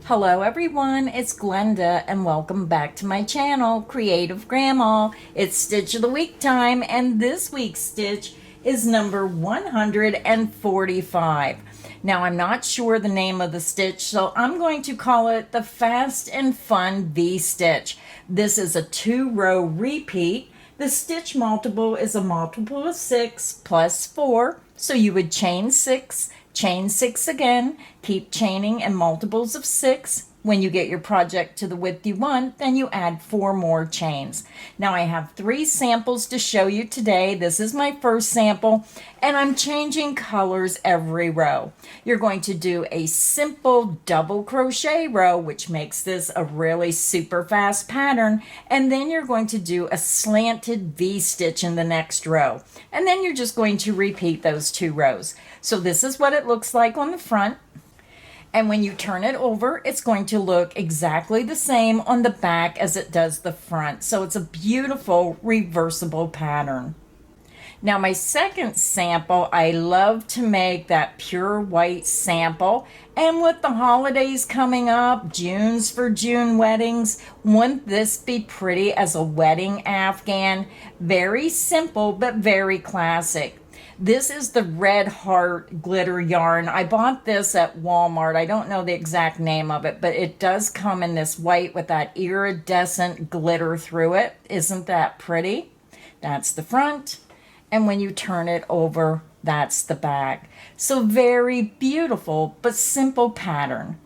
Hello everyone, it's Glenda and welcome back to my channel, Creative Grandma. It's Stitch of the Week time and this week's stitch is number 145. Now I'm not sure the name of the stitch, so I'm going to call it the Fast and Fun V stitch. This is a 2-row repeat. The stitch multiple is a multiple of 6 plus 4, so you would chain 6, chain 6 again, keep chaining in multiples of 6. When you get your project to the width you want, then you add 4 more chains. Now I have 3 samples to show you today. This is my first sample, and I'm changing colors every row. You're going to do a simple double crochet row, which makes this a really super fast pattern, and then you're going to do a slanted V stitch in the next row. And then you're just going to repeat those 2 rows. So this is what it looks like on the front. And when you turn it over, it's going to look exactly the same on the back as it does the front. So it's a beautiful reversible pattern. Now my second sample, I love to make that pure white sample. And with the holidays coming up, June's for June weddings, wouldn't this be pretty as a wedding afghan? Very simple, but very classic. This is the Red Heart glitter yarn. I bought this at Walmart. I don't know the exact name of it, but it does come in this white with that iridescent glitter through it. Isn't that pretty? That's the front. And when you turn it over, that's the back. So very beautiful, but simple pattern.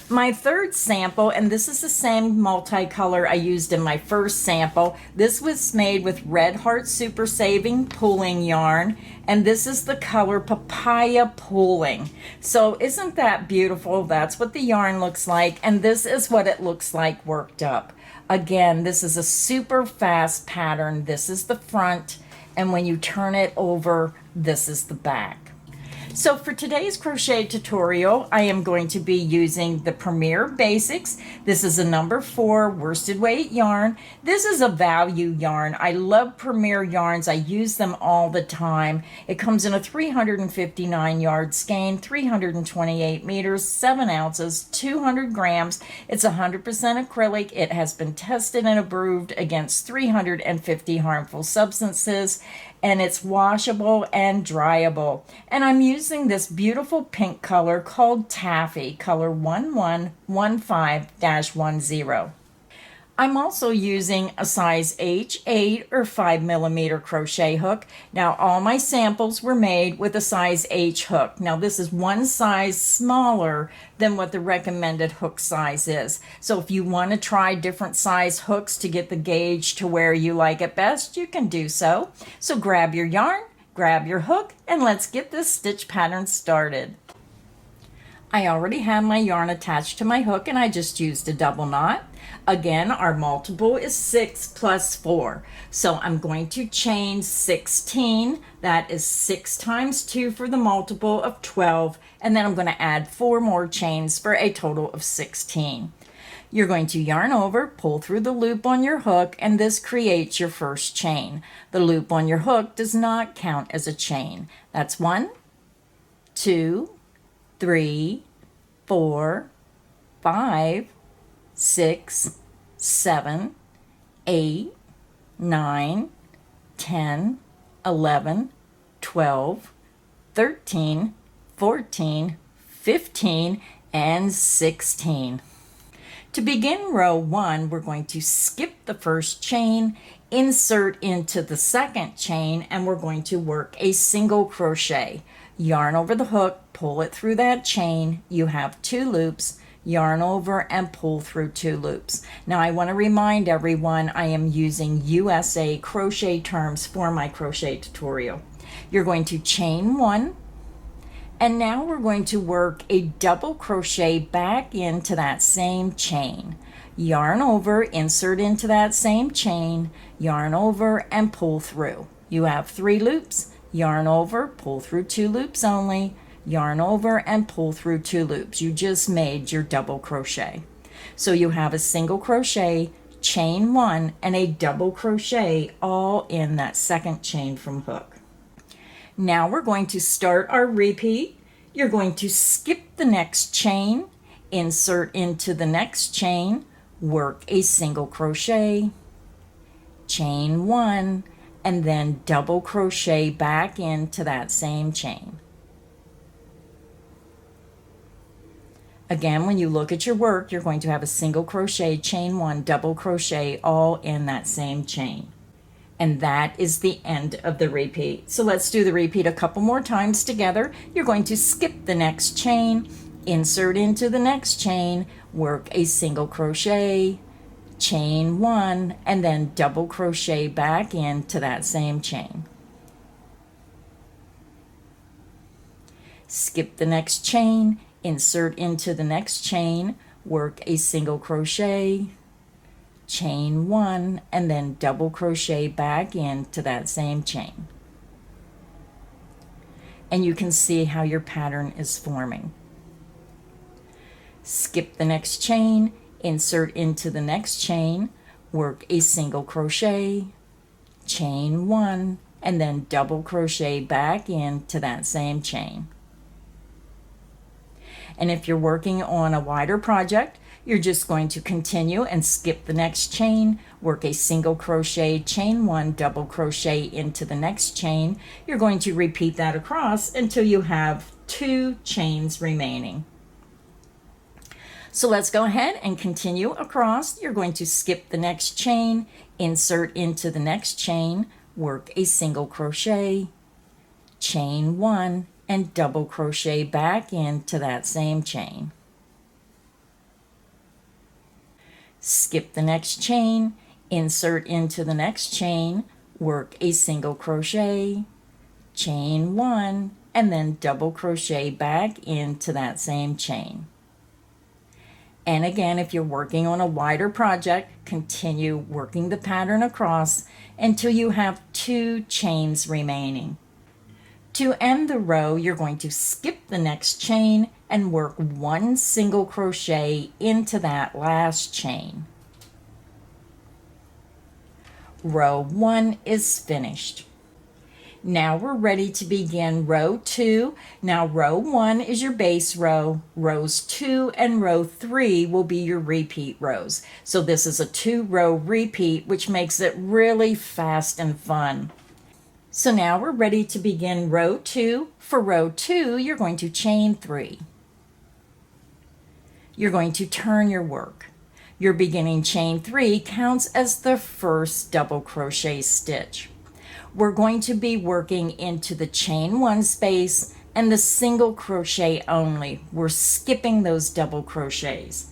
My third sample, and this is the same multicolor I used in my first sample. This was made with Red Heart Super Saving Pooling yarn, and this is the color Papaya Pooling. So isn't that beautiful? That's what the yarn looks like, and this is what it looks like worked up. Again, this is a super fast pattern. This is the front, and when you turn it over, this is the back. So for today's crochet tutorial, I am going to be using the Premier Basics. This is a number 4 worsted weight yarn. This is a value yarn. I love Premier yarns. I use them all the time. It comes in a 359 yard skein, 328 meters, 7 ounces, 200 grams. It's 100% acrylic. It has been tested and approved against 350 harmful substances, and it's washable and dryable. And I'm using this beautiful pink color called Taffy, color 1115-10. I'm also using a size H8 or 5mm crochet hook. Now all my samples were made with a size H hook. Now this is one size smaller than what the recommended hook size is. So if you want to try different size hooks to get the gauge to where you like it best, you can do so. So grab your yarn, grab your hook, and let's get this stitch pattern started. I already have my yarn attached to my hook and I just used a double knot. Again, our multiple is 6 plus 4. So I'm going to chain 16. That is 6 times 2 for the multiple of 12. And then I'm going to add 4 more chains for a total of 16. You're going to yarn over, pull through the loop on your hook, and this creates your first chain. The loop on your hook does not count as a chain. That's 1, 2, 3, 4, 5, 6, 7, 8, 9, 10, 11, 12, 13, 14, 15, and 16. To begin row 1, we're going to skip the first chain, insert into the second chain, and we're going to work a single crochet. Yarn over the hook, pull it through that chain. You have 2 loops. Yarn over and pull through 2 loops. Now I want to remind everyone I am using USA crochet terms for my crochet tutorial. You're going to chain 1, and now we're going to work a double crochet back into that same chain. Yarn over, insert into that same chain, yarn over and pull through. You have 3 loops. Yarn over, pull through 2 loops only, yarn over and pull through 2 loops. You just made your double crochet. So you have a single crochet, chain 1, and a double crochet all in that second chain from hook. Now we're going to start our repeat. You're going to skip the next chain, insert into the next chain, work a single crochet, chain 1, and then double crochet back into that same chain. Again, when you look at your work, you're going to have a single crochet, chain 1, double crochet, all in that same chain. And that is the end of the repeat. So let's do the repeat a couple more times together. You're going to skip the next chain, insert into the next chain, work a single crochet, chain 1, and then double crochet back into that same chain. Skip the next chain, insert into the next chain, work a single crochet, chain 1, and then double crochet back into that same chain. And you can see how your pattern is forming. Skip the next chain, insert into the next chain, work a single crochet, chain 1, and then double crochet back into that same chain. And if you're working on a wider project, you're just going to continue and skip the next chain, work a single crochet, chain 1, double crochet into the next chain. You're going to repeat that across until you have 2 chains remaining. So let's go ahead and continue across. You're going to skip the next chain, insert into the next chain, work a single crochet, chain 1, and double crochet back into that same chain. Skip the next chain, insert into the next chain, work a single crochet, chain 1, and then double crochet back into that same chain. And again, if you're working on a wider project, continue working the pattern across until you have 2 chains remaining. To end the row, you're going to skip the next chain and work 1 single crochet into that last chain. Row 1 is finished. Now we're ready to begin row 2. Now row 1 is your base row. Rows 2 and row 3 will be your repeat rows. So this is a 2-row repeat, which makes it really fast and fun. So now we're ready to begin row 2. For row 2, you're going to chain 3. You're going to turn your work. Your beginning chain 3 counts as the first double crochet stitch. We're going to be working into the chain 1 space and the single crochet only. We're skipping those double crochets.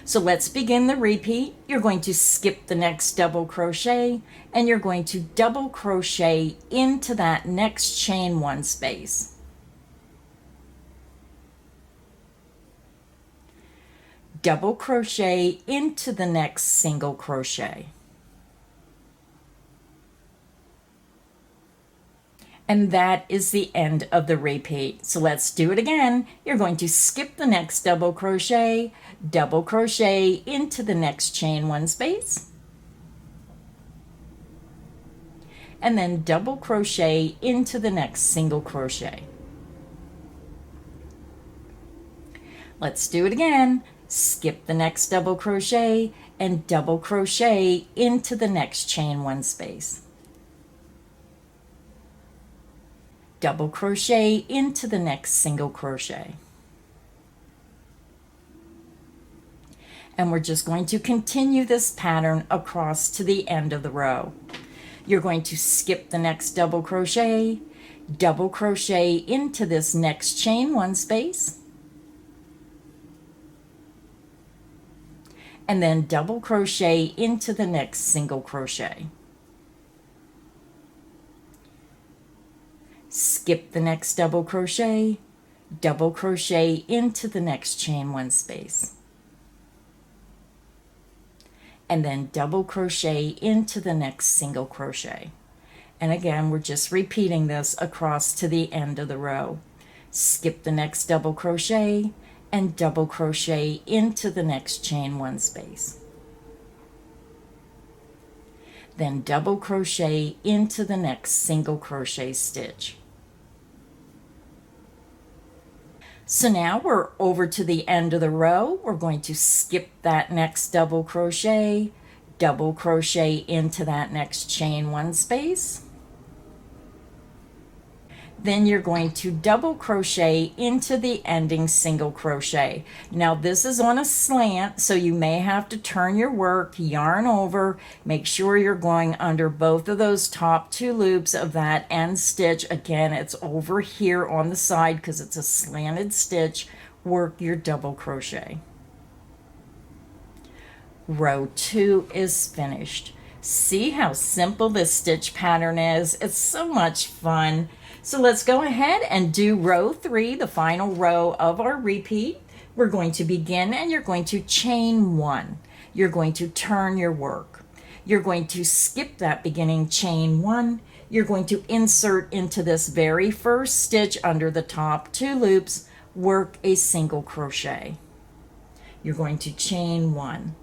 So let's begin the repeat. You're going to skip the next double crochet and you're going to double crochet into that next chain 1 space. Double crochet into the next single crochet. And that is the end of the repeat. So let's do it again. You're going to skip the next double crochet into the next chain 1 space, and then double crochet into the next single crochet. Let's do it again. Skip the next double crochet and double crochet into the next chain 1 space. Double crochet into the next single crochet. And we're just going to continue this pattern across to the end of the row. You're going to skip the next double crochet into this next chain 1 space, and then double crochet into the next single crochet. Skip the next double crochet into the next chain 1 space, and then double crochet into the next single crochet. And again, we're just repeating this across to the end of the row. Skip the next double crochet and double crochet into the next chain 1 space. Then double crochet into the next single crochet stitch. So now we're over to the end of the row. We're going to skip that next double crochet into that next chain one space. Then you're going to double crochet into the ending single crochet. Now this is on a slant, so you may have to turn your work, yarn over, make sure you're going under both of those top two loops of that end stitch. Again, it's over here on the side because it's a slanted stitch. Work your double crochet. Row 2 is finished. See how simple this stitch pattern is? It's so much fun. So let's go ahead and do row 3, the final row of our repeat. We're going to begin and you're going to chain 1. You're going to turn your work. You're going to skip that beginning chain 1. You're going to insert into this very first stitch under the top two loops, work a single crochet. You're going to chain 1.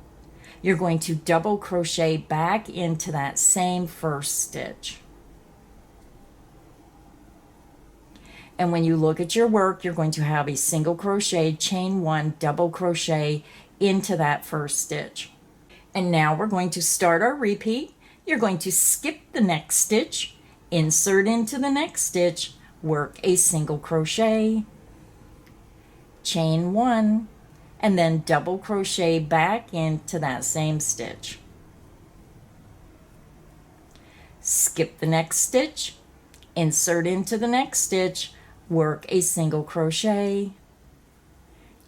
You're going to double crochet back into that same first stitch. And when you look at your work, you're going to have a single crochet, chain 1, double crochet into that first stitch. And now we're going to start our repeat. You're going to skip the next stitch, insert into the next stitch, work a single crochet, chain 1, and then double crochet back into that same stitch. Skip the next stitch, insert into the next stitch, work a single crochet,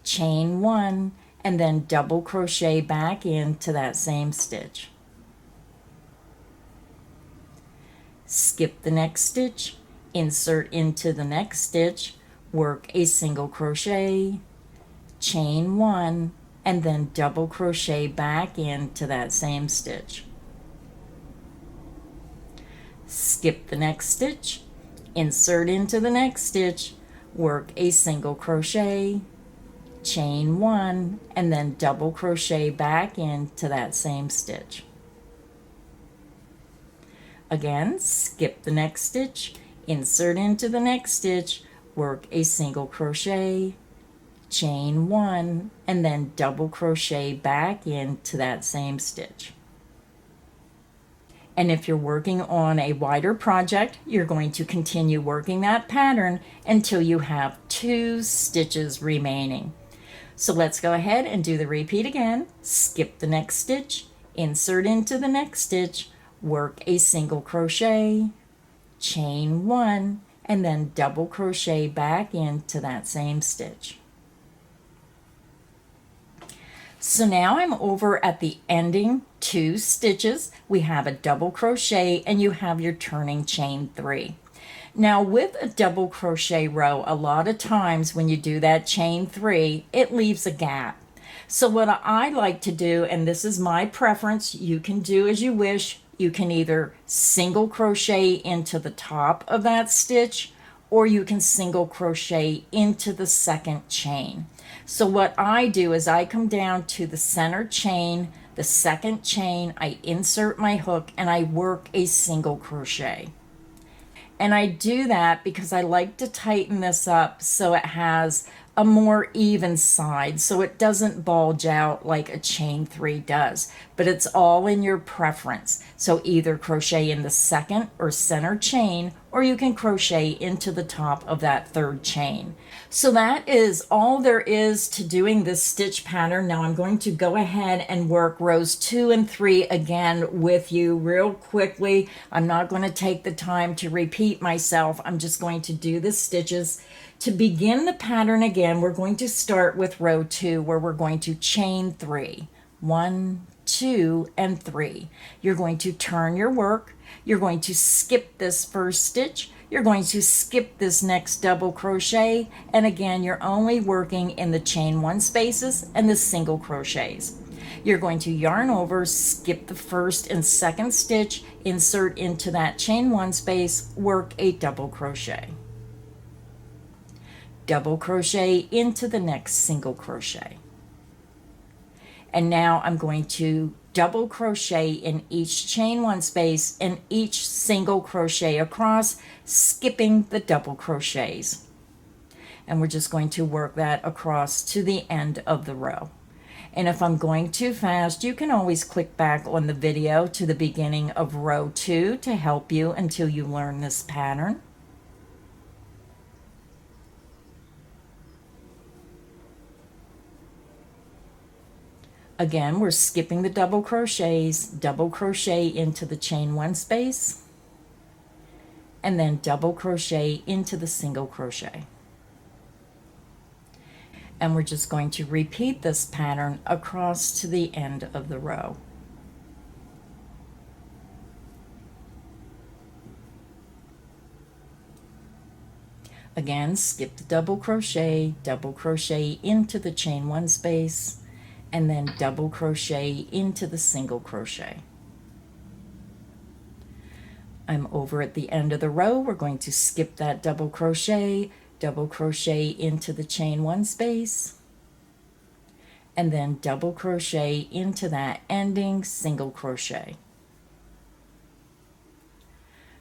chain 1, and then double crochet back into that same stitch. Skip the next stitch, insert into the next stitch, work a single crochet, chain 1, and then double crochet back into that same stitch. Skip the next stitch, insert into the next stitch, work a single crochet, chain 1, and then double crochet back into that same stitch. Again, skip the next stitch, insert into the next stitch, work a single crochet, chain 1, and then double crochet back into that same stitch. And if you're working on a wider project, you're going to continue working that pattern until you have 2 stitches remaining. So let's go ahead and do the repeat again. Skip the next stitch, insert into the next stitch, work a single crochet, chain 1, and then double crochet back into that same stitch. So now I'm over at the ending 2 stitches. We have a double crochet and you have your turning chain 3. Now with a double crochet row, a lot of times when you do that chain 3, it leaves a gap. So what I like to do, and this is my preference, you can do as you wish. You can either single crochet into the top of that stitch or you can single crochet into the second chain. So what I do is I come down to the center chain, the second chain, I insert my hook and I work a single crochet. And I do that because I like to tighten this up so it has a more even side, so it doesn't bulge out like a chain 3 does, but it's all in your preference. So either crochet in the second or center chain, or you can crochet into the top of that third chain. So that is all there is to doing this stitch pattern. Now I'm going to go ahead and work rows 2 and 3 again with you real quickly. I'm not going to take the time to repeat myself. I'm just going to do the stitches. To begin the pattern again, we're going to start with row 2 where we're going to chain 3. 1, 2, and 3. You're going to turn your work. You're going to skip this first stitch. You're going to skip this next double crochet. And again, you're only working in the chain 1 spaces and the single crochets. You're going to yarn over, skip the first and second stitch, insert into that chain 1 space, work a double crochet. Double crochet into the next single crochet. And now I'm going to double crochet in each chain 1 space and each single crochet across, skipping the double crochets. And we're just going to work that across to the end of the row. And if I'm going too fast, you can always click back on the video to the beginning of row 2 to help you until you learn this pattern. Again, we're skipping the double crochets, double crochet into the chain 1 space, and then double crochet into the single crochet. And we're just going to repeat this pattern across to the end of the row. Again, skip the double crochet into the chain 1 space, and then double crochet into the single crochet. I'm over at the end of the row. We're going to skip that double crochet into the chain 1 space, and then double crochet into that ending single crochet.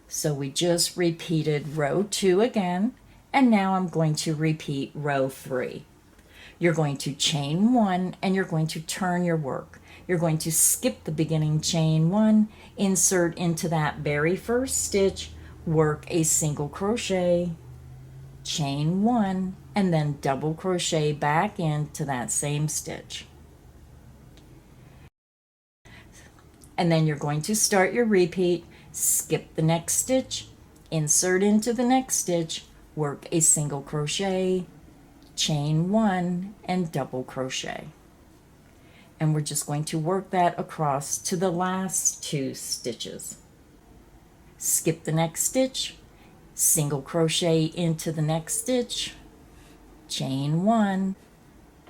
So we just repeated row 2 again, and now I'm going to repeat row 3. You're going to chain 1 and you're going to turn your work. You're going to skip the beginning chain 1, insert into that very first stitch, work a single crochet, chain 1, and then double crochet back into that same stitch. And then you're going to start your repeat, skip the next stitch, insert into the next stitch, work a single crochet, chain 1, and double crochet. And we're just going to work that across to the last 2 stitches. Skip the next stitch, single crochet into the next stitch, chain 1,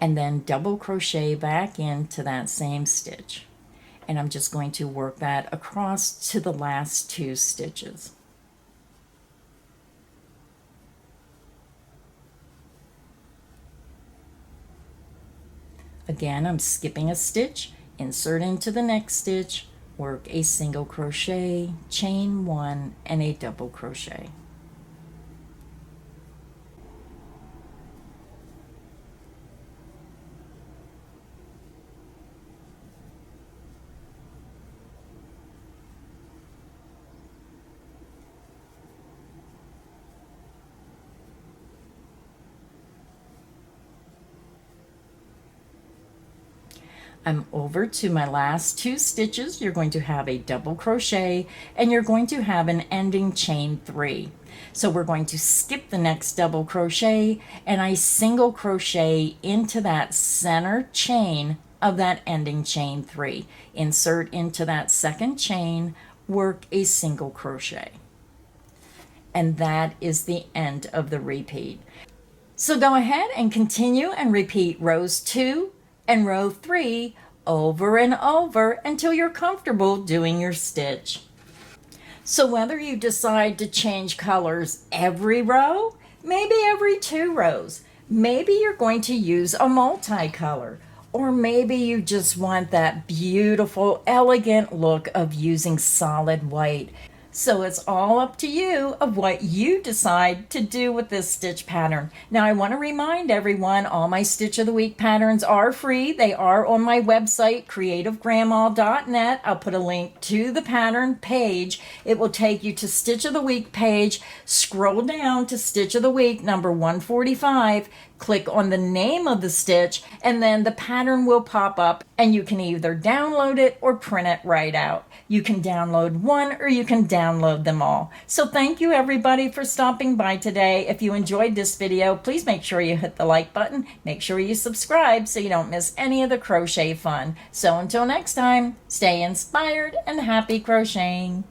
and then double crochet back into that same stitch. And I'm just going to work that across to the last 2 stitches. Again, I'm skipping a stitch, insert into the next stitch, work a single crochet, chain 1, and a double crochet. I'm over to my last 2 stitches. You're going to have a double crochet and you're going to have an ending chain 3. So we're going to skip the next double crochet and I single crochet into that center chain of that ending chain 3. Insert into that second chain, work a single crochet. And that is the end of the repeat. So go ahead and continue and repeat rows 2 and row 3 over and over until you're comfortable doing your stitch. So whether you decide to change colors every row, maybe every 2 rows, maybe you're going to use a multicolor, or maybe you just want that beautiful, elegant look of using solid white. So it's all up to you of what you decide to do with this stitch pattern. Now I want to remind everyone all my Stitch of the Week patterns are free. They are on my website, creativegrandma.net. I'll put a link to the pattern page. It will take you to Stitch of the Week page. Scroll down to Stitch of the Week number 145. Click on the name of the stitch and then the pattern will pop up and you can either download it or print it right out. You can download one or you can download them all. So thank you everybody for stopping by today. If you enjoyed this video, please make sure you hit the like button. Make sure you subscribe so you don't miss any of the crochet fun. So until next time, stay inspired and happy crocheting.